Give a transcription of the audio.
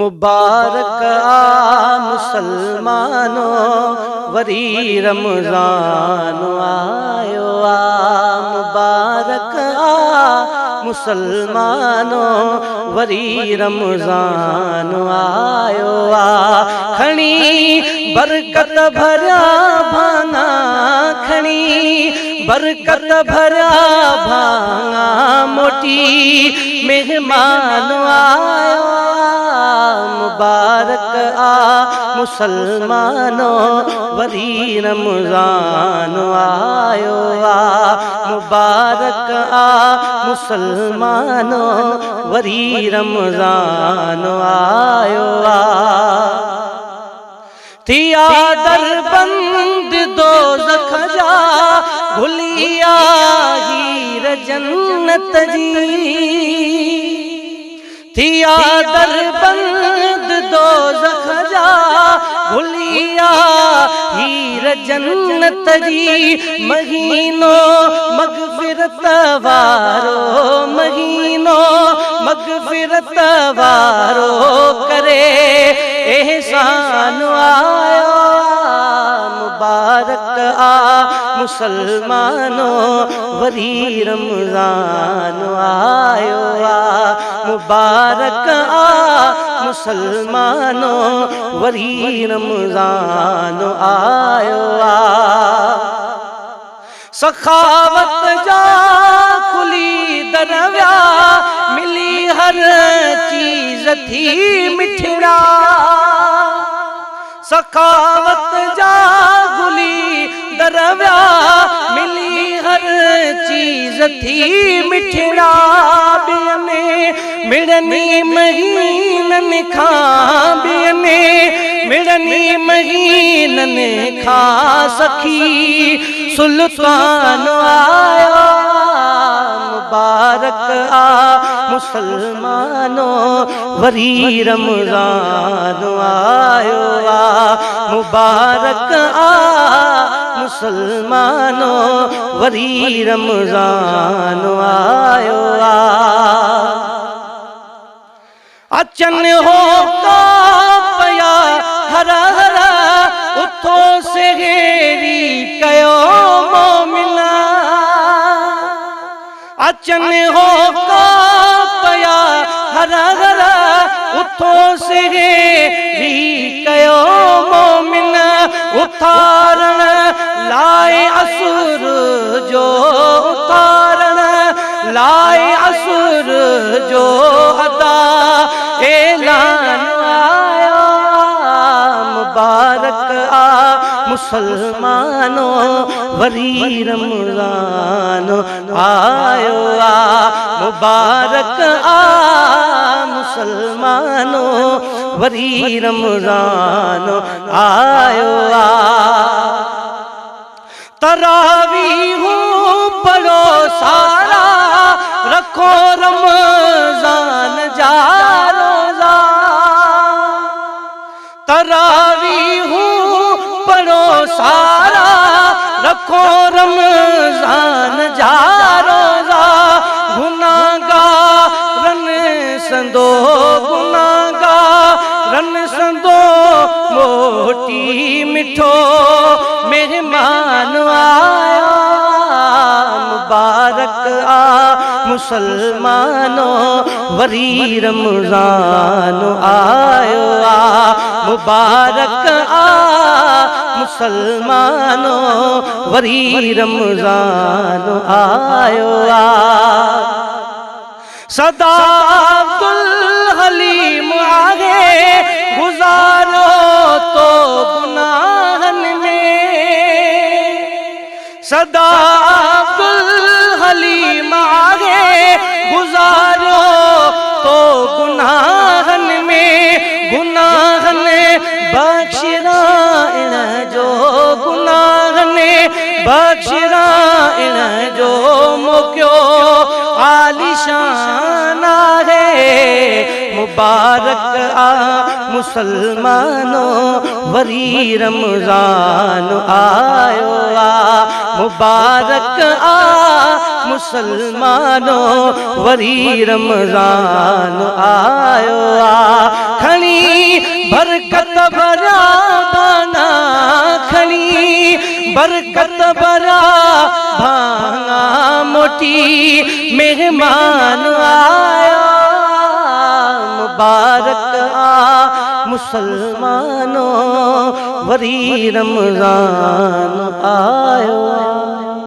मुबारक आ मुसलमानों वरी रमज़ान आयो आ। मुबारक आ मुसलमानों वरी रमज़ान आयो आ। खणी बरकत भरिया भाङा, खणी बरकत भरिया भाङा, मोटी मेहमान आयो आ। मुबारक आ मुसलमानों वरी रमज़ान आयो आ। मुबारक आ मुसलमानों वरी रमज़ान आयो आ। थिया दरबंद दोज़ख जा, भुलिया हीर जन्नत जी। थिया दरबंद दोज़ख जा, भुलिया हीर जन्नत जी। महीनो मग़फ़िरत वारो, महीनो मग़फ़िरत वारो, करे एहसान आयो आ। मुबारक आ मुसलमानों वरी रमज़ान आयो आ। मुबारक आ मुसलमानों वरी रमज़ान आयो आ। सखावत जा खुली दरव्या, मिली हर चीज थी मिठड़ा। सखावत जा खुली दरव्या, मिली हर चीज थी मिठड़ा। बियने मिड़नी महीनन खां, बियने मिड़नी महीनन खां, सखी सुल्तान आयो। मुबारक आ मुसलमानों वरी रमज़ान आयो आ। मुबारक आ मुसलमानों वरी रमज़ान आयो आ। अचन हो का पया हरा हरा, उथो सेहरी कयो मोमिना। अचन हो का पया हरा हरा, उथो सेहरी कयो मोमिना। उथारण लाए असुर जो, उथारण लाए असुर जो, अदा ऐलान आयो। मुबारक आ मुसलमानों वरी रमज़ान आयो आ। मुबारक आ मुसलमानों वरी रमज़ान आयो आ। तरावीह पढ़ो सारा, रखो रमज़ान जा रोज़ा। तरावीह पढ़ो सारा, रखो रमज़ान जा रोज़ा। गुनाहगारन संदो, गुनाहगारन संदो, मोटी मिठो मेहमान आयो। मुबारक आ मुसलमानों वरी रमज़ान आयो आ। मुबारक आ मुसलमानों वरी रमज़ान आयो आ। सदा अब्दुल हलीम आगे, गुजारो तो गुनाहन में। सदा अब्दुल हलीम आगे, गुजारो तो गुनाहन में। गुनाहन बख्शरा इन जो, गुनाहन बख्शरा इन जो, मोक्यो आलिशान है। मुबारक आ मुसलमानों वरी रमज़ान आयो आ। मुबारक आ मुसलमानों वरी रमज़ान आयो आ। खणी बरकत भरा भांगा खणी, बरकत भरा भांगा मोटी मेहमान आया। मुबारक आ मुसलमानों वरी रमजान आयो।